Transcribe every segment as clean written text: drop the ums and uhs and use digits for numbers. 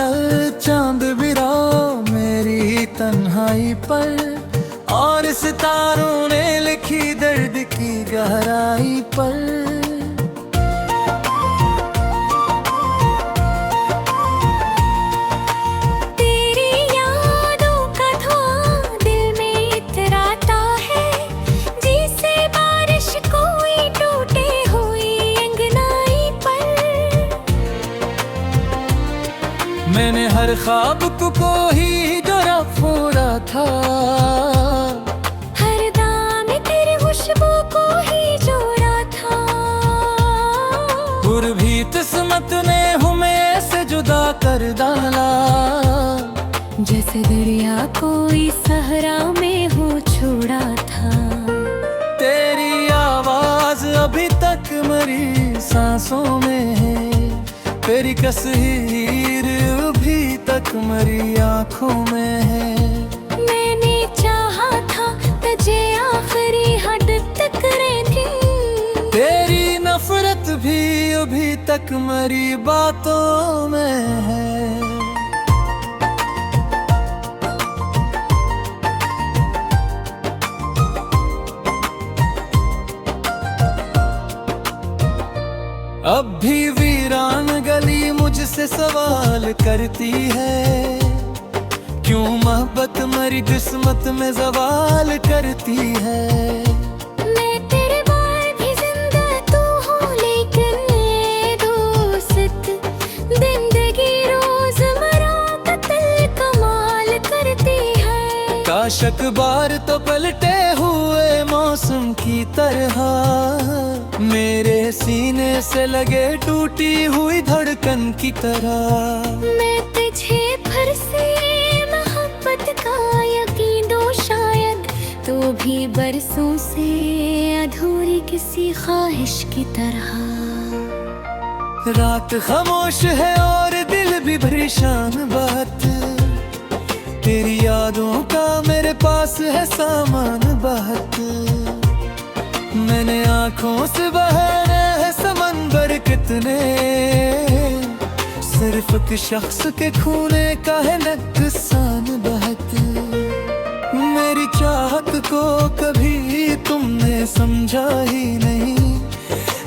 पल चांद बिरा मेरी तन्हाई पर, और सितारों ने लिखी दर्द की गहराई पर। तेरी यादों का धुआं दिल में इतराता है, जैसे बारिश कोई टूटे हुई अंगनाई पर। मैंने हर ख्वाब को ही डरा फोड़ा था, हर दाम तेरी खुशबू को ही जोड़ा था। फिर भी किस्मत ने हमें से जुदा कर डाला, जैसे दरिया कोई सहरा में हो छोड़ा था। तेरी आवाज अभी तक मेरी सांसों में है, तेरी तस्वीर अभी तक मेरी आंखों में है। मैंने चाहा था तुझे आखिरी हद तक रहती, तेरी नफरत भी अभी तक मेरी बातों में है। अब भी वीरान गली मुझसे सवाल करती है, क्यों मोहब्बत मेरी किस्मत में सवाल करती है। मैं तेरे बाद भी जिंदा तू हो, लेकिन ये दोस्त जिंदगी रोजमर्रा का दिल कमाल करती है। काश अखबार तो पलटे हुए मौसम की तरह, मेरे सीने से लगे टूटी हुई धड़कन की तरह। मैं तुझे फिर से मोहब्बत का यकीन दो शायद, तो भी बरसों से अधूरी किसी ख्वाहिश की तरह। रात खामोश है और दिल भी परेशान, बात तेरी यादों का मेरे पास है सामान बहुत। मैंने आंखों से बहाने हैं समंदर कितने, सिर्फ एक शख्स के खूने का है नुकसान बहुत। मेरी चाहत को कभी तुमने समझा ही नहीं,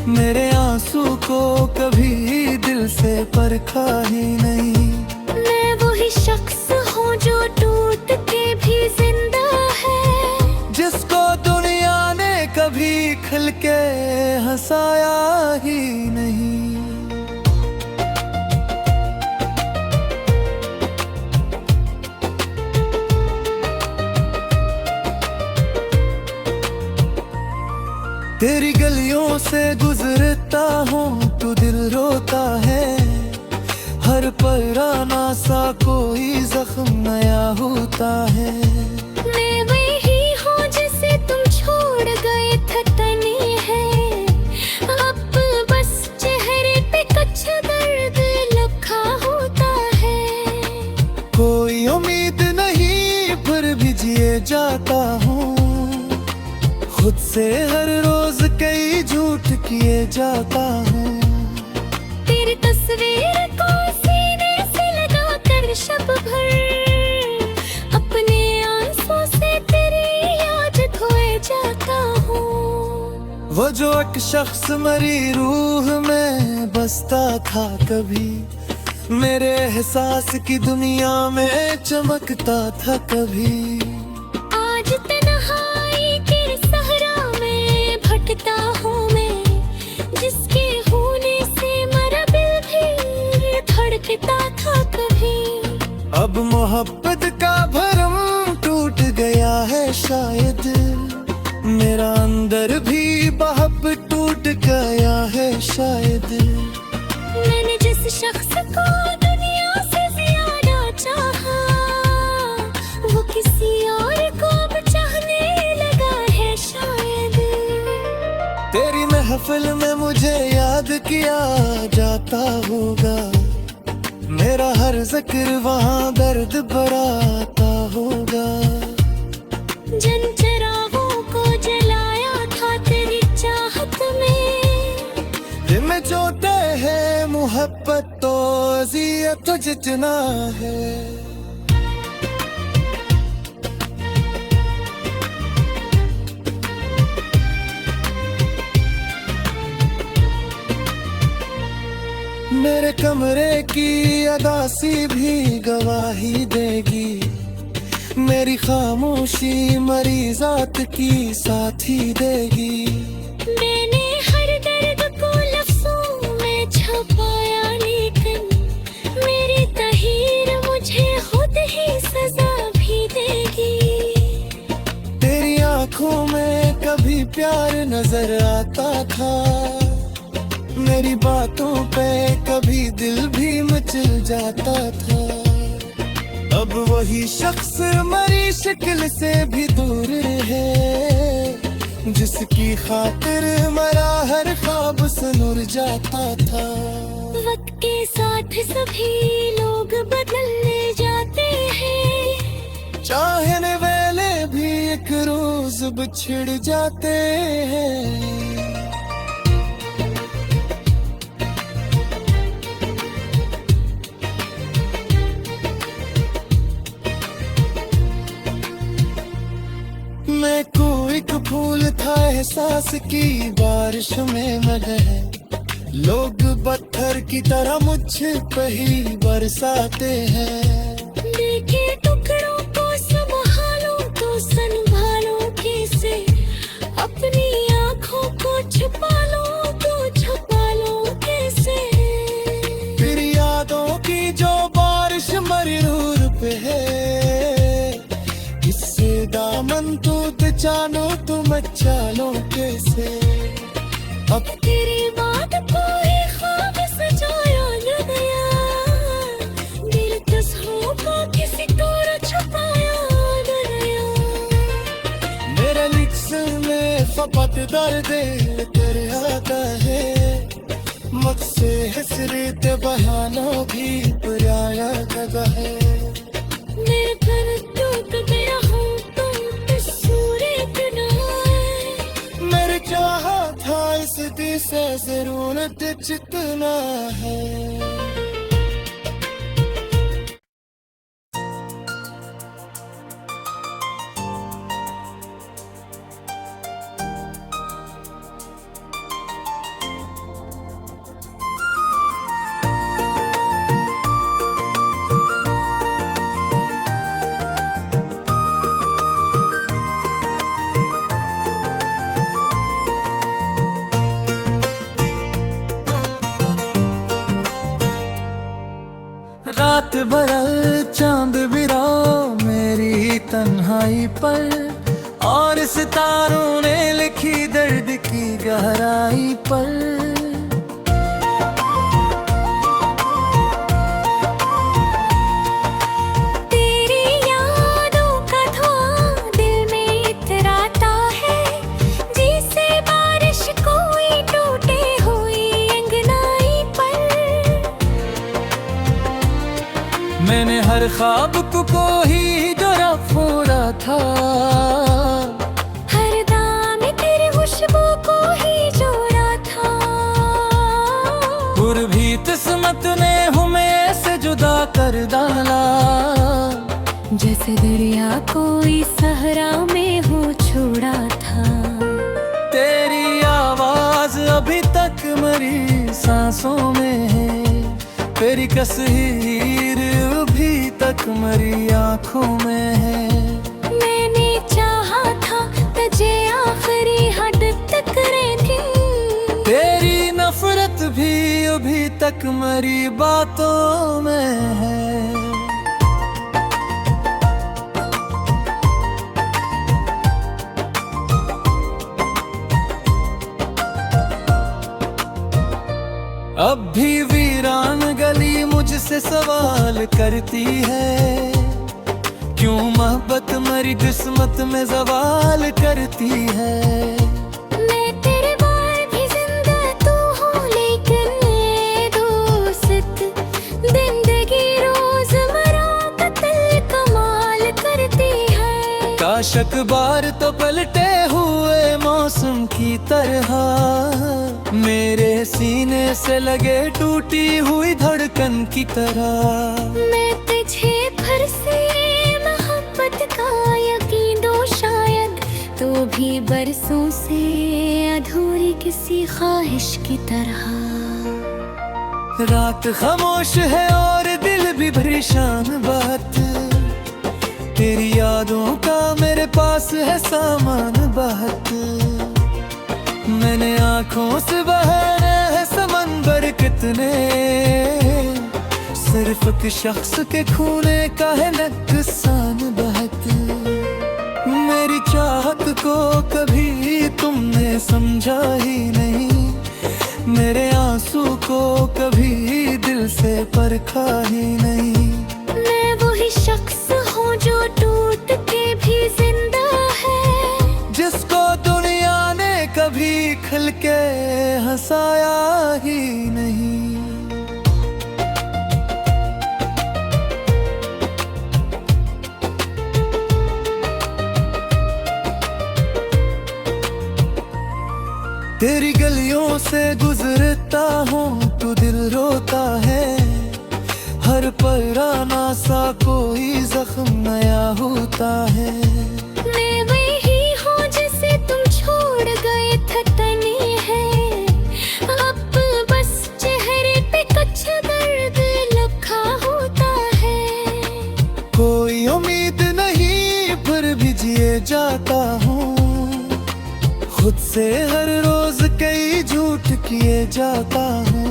मेरे आंसू को कभी दिल से परखा ही नहीं। मैं वही शख्स हूँ जो टूट के भी जिंदा है, जिसको दुनिया ने कभी खिल के हंसाया ही नहीं। तेरी गलियों से गुजरता हूँ तो दिल रोता है, हर पराना सा कोई जख्म नया होता है। मैं वही हूँ जिसे तुम छोड़ गए थे तनी है, अब बस चेहरे पे कच्चा दर्द लिखा होता है। कोई उम्मीद नहीं फिर भी जिए जाता हूँ, खुद से हर रोज कई झूठ किए जाता हूँ। तेरी तस्वीर को सीने से लगा कर शब भर, अपने आंसू से तेरी याद धोए जाता हूँ। वो जो एक शख्स मेरी रूह में बसता था कभी, मेरे एहसास की दुनिया में चमकता था कभी। आज तन्हाई के सहरा में भटकता हूँ मैं, जिसके होने से मेरा दिल भी धड़कता था कभी। अब मोहब्बत का भरम टूट गया है शायद, मेरा अंदर भी बहब टूट गया है शायद। मैंने जिस शख्स को दुनिया से ज्यादा चाहा, वो किसी और को अब चाहने लगा है शायद। तेरी महफिल में मुझे याद किया जाता होगा, मेरा हर जिक्र वहाँ दर्द बढ़ाता होगा। जिन चिरागों को जलाया था तेरी चाहत में, मैं जो तेरे है मोहब्बत तो अज़ियत जितना है। मेरे कमरे की अदासी भी गवाही देगी, मेरी खामोशी मरीज़ात की साथी देगी। मैंने हर दर्द को लफ्ज़ों में छुपाया, लेकिन मेरी तहीर मुझे खुद ही सजा भी देगी। तेरी आंखों में कभी प्यार नजर आता था, मेरी बातों पे कभी दिल भी मचल जाता था। अब वही शख्स मरी शक्ल से भी दूर है, जिसकी खातिर मरा हर ख्वाब से नूर जाता था। वक्त के साथ सभी लोग बदलने जाते हैं, चाहने वाले भी एक रोज बिछड़ जाते हैं। मैं कोई एक फूल था एहसास की बारिश में मगन, लोग पत्थर की तरह मुझ पे ही बरसाते हैं। देखे टुकड़ों को संभालो तो संभालो कैसे, अपनी आँखों को छुपा लो तो छुपा लो कैसे। फिर यादों की जो बारिश मरूर पे है, इससे दामन तो जानो तुम अच्छा लो कैसे। अब तेरी बात कोई ख्वाब सजाया न गया, दिल तस्वीरों को किसी तरह छुपाया न गया। मेरे लिप्स में फपत दर्द तेरे आता है, मुझसे हसरत बहानों भी पुराया लगा है। मेरे घर टूट गया हूँ तुम सूरत ना है, मेरे चाहा था इस दिल से जरूरत जितना है। रात बरल चांद बिरा मेरी तन्हाई पर, और सितारों ने लिखी दर्द की गहराई पर। तेरी यादों का धुआं दिल में इतराता है, जैसे बारिश कोई टूटे हुई अंगनाई पर। मैंने हर ख्वाब को ही डरा फोड़ा था, हर दाम तेरी खुशबू को ही जोड़ा था। और भी किस्मत ने हमें से जुदा कर डाला, जैसे दरिया कोई सहरा में हो छोड़ा था। तेरी आवाज अभी तक मेरी सांसों में है, तेरी तस्वीर अभी तक मेरी आंखों में है। मैंने चाहा था तुझे आखिरी हद तक रहती, तेरी नफरत भी अभी तक मेरी बातों में है। अब भी वीरान गली मुझसे सवाल करती है, क्यों मोहब्बत मेरी किस्मत में सवाल करती है। मैं तेरे बार भी जिंदा तू हो, लेकिन ये दोस्त जिंदगी रोजमर्रा का दिल कमाल करती है। काश अखबार तो पलटे हुए मौसम मौसम की तरह मेरे सीने से लगे टूटी हुई धड़कन की तरह। मैं तुझे फिर से मोहब्बत का यकीन दो शायद, तो भी बरसों से अधूरी किसी ख्वाहिश की तरह। रात खामोश है और दिल भी परेशान, बात तेरी यादों का मेरे पास है सामान बहुत। मैंने आंखों से बहाने हैं समंदर कितने, सिर्फ एक शख्स के खूने का है नुकसान बहुत। मेरी चाहत को कभी तुमने समझा ही नहीं, मेरे आंसू को कभी दिल से परखा ही नहीं। मैं वही शख्स हूँ जो टूट के भी जिंदा है, जिसको दुनिया ने कभी खिल के हंसाया ही नहीं। तेरी गलियों से गुजरता हूँ तो दिल रोता है, हर पुराना सा कोई जख्म नया होता है। मैं वही हूँ जिसे तुम छोड़ गए थे तनी है, अब बस चेहरे पे कच्चा दर्द लिखा होता है। कोई उम्मीद नहीं फिर भी जिए जाता हूँ, खुद से हर रोज कई झूठ किए जाता हूँ।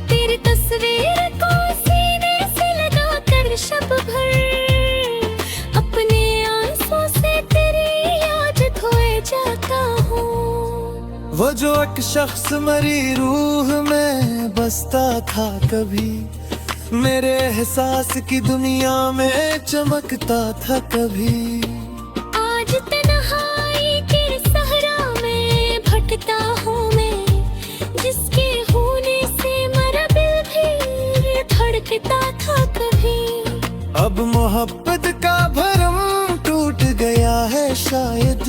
तेरी तस्वीर को सीने से लगा कर शब भर अपने आंसू से तेरी याद धोए जाता हूँ। वो जो एक शख्स मरी रूह में बसता था कभी, मेरे एहसास की दुनिया में चमकता था कभी। आज तन्हाई के सहरा में भटकता हूँ मैं, जिसके होने से मेरा दिल भी धड़कता था कभी। अब मोहब्बत का भरम टूट गया है शायद,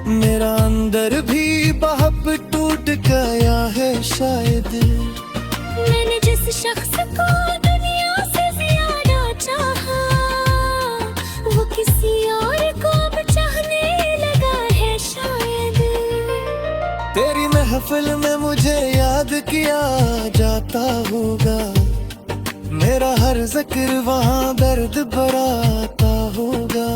मेरा अंदर भी बहब टूट गया है शायद। मैंने जिस शख्स को दुनिया से ज्यादा चाहा, वो किसी और को अब चाहने लगा है शायद। तेरी महफिल में मुझे याद किया जाता होगा, मेरा हर जिक्र वहाँ दर्द भराता होगा।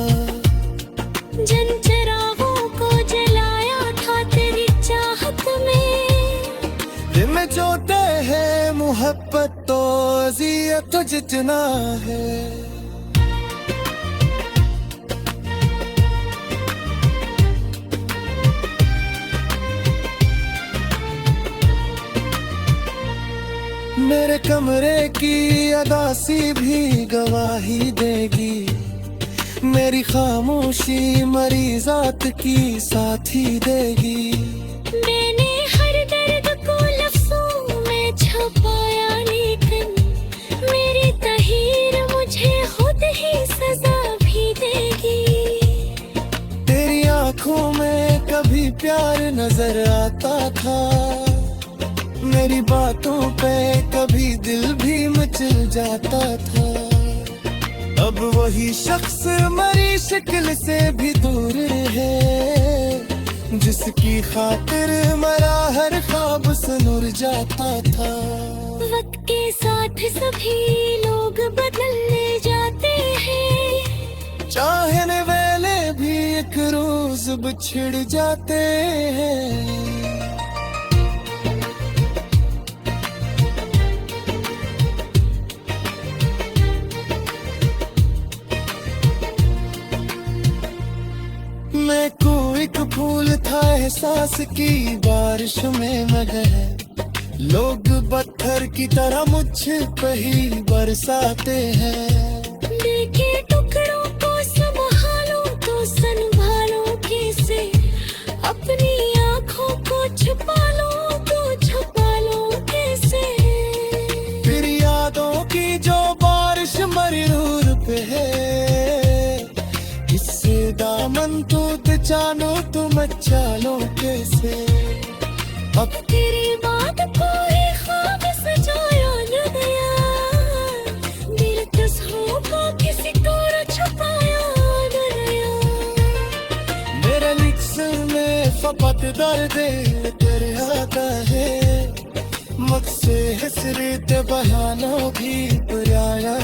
जिन चिरागों को जलाया था तेरी चाहत में, दिल में जोते है मोहब्बत तो अज़ियत तो जितना है। मेरे कमरे की अदासी भी गवाही देगी, मेरी खामोशी मरीजात की साथी देगी। मैंने हर दर्द को लफ्जों में छुपाया, लेकिन मेरी तहीर मुझे खुद ही सजा भी देगी। तेरी आंखों में कभी प्यार नजर आता था, मेरी बातों पे कभी दिल भी मचल जाता था। अब वही शख्स मरी शक्ल से भी दूर है, जिसकी खातिर मरा हर ख्वाब सुनुर जाता था। वक्त के साथ सभी लोग बदलने जाते हैं, चाहने वाले भी एक रोज बिछड़ जाते हैं। मैं कोई एक फूल था एहसास की बारिश में मगर, लोग पत्थर की तरह मुझ पे ही बरसाते हैं। देखे टुकड़ों को संभालो तो संभालो कैसे, अपनी आँखों को छुपा लो तो छुपा लो कैसे। फिर यादों की जो बारिश मरूर पे है, इससे दामन तो जानो तुम चालों के से अब तेरी बात को ही ख्वाब सजाया न गया, दिल तस्वीरों को किसी तरह छुपाया न गया। मेरे लिप्स में फकत दर्द तेरे आता है, मुझसे हसरत बयानों भी पुराया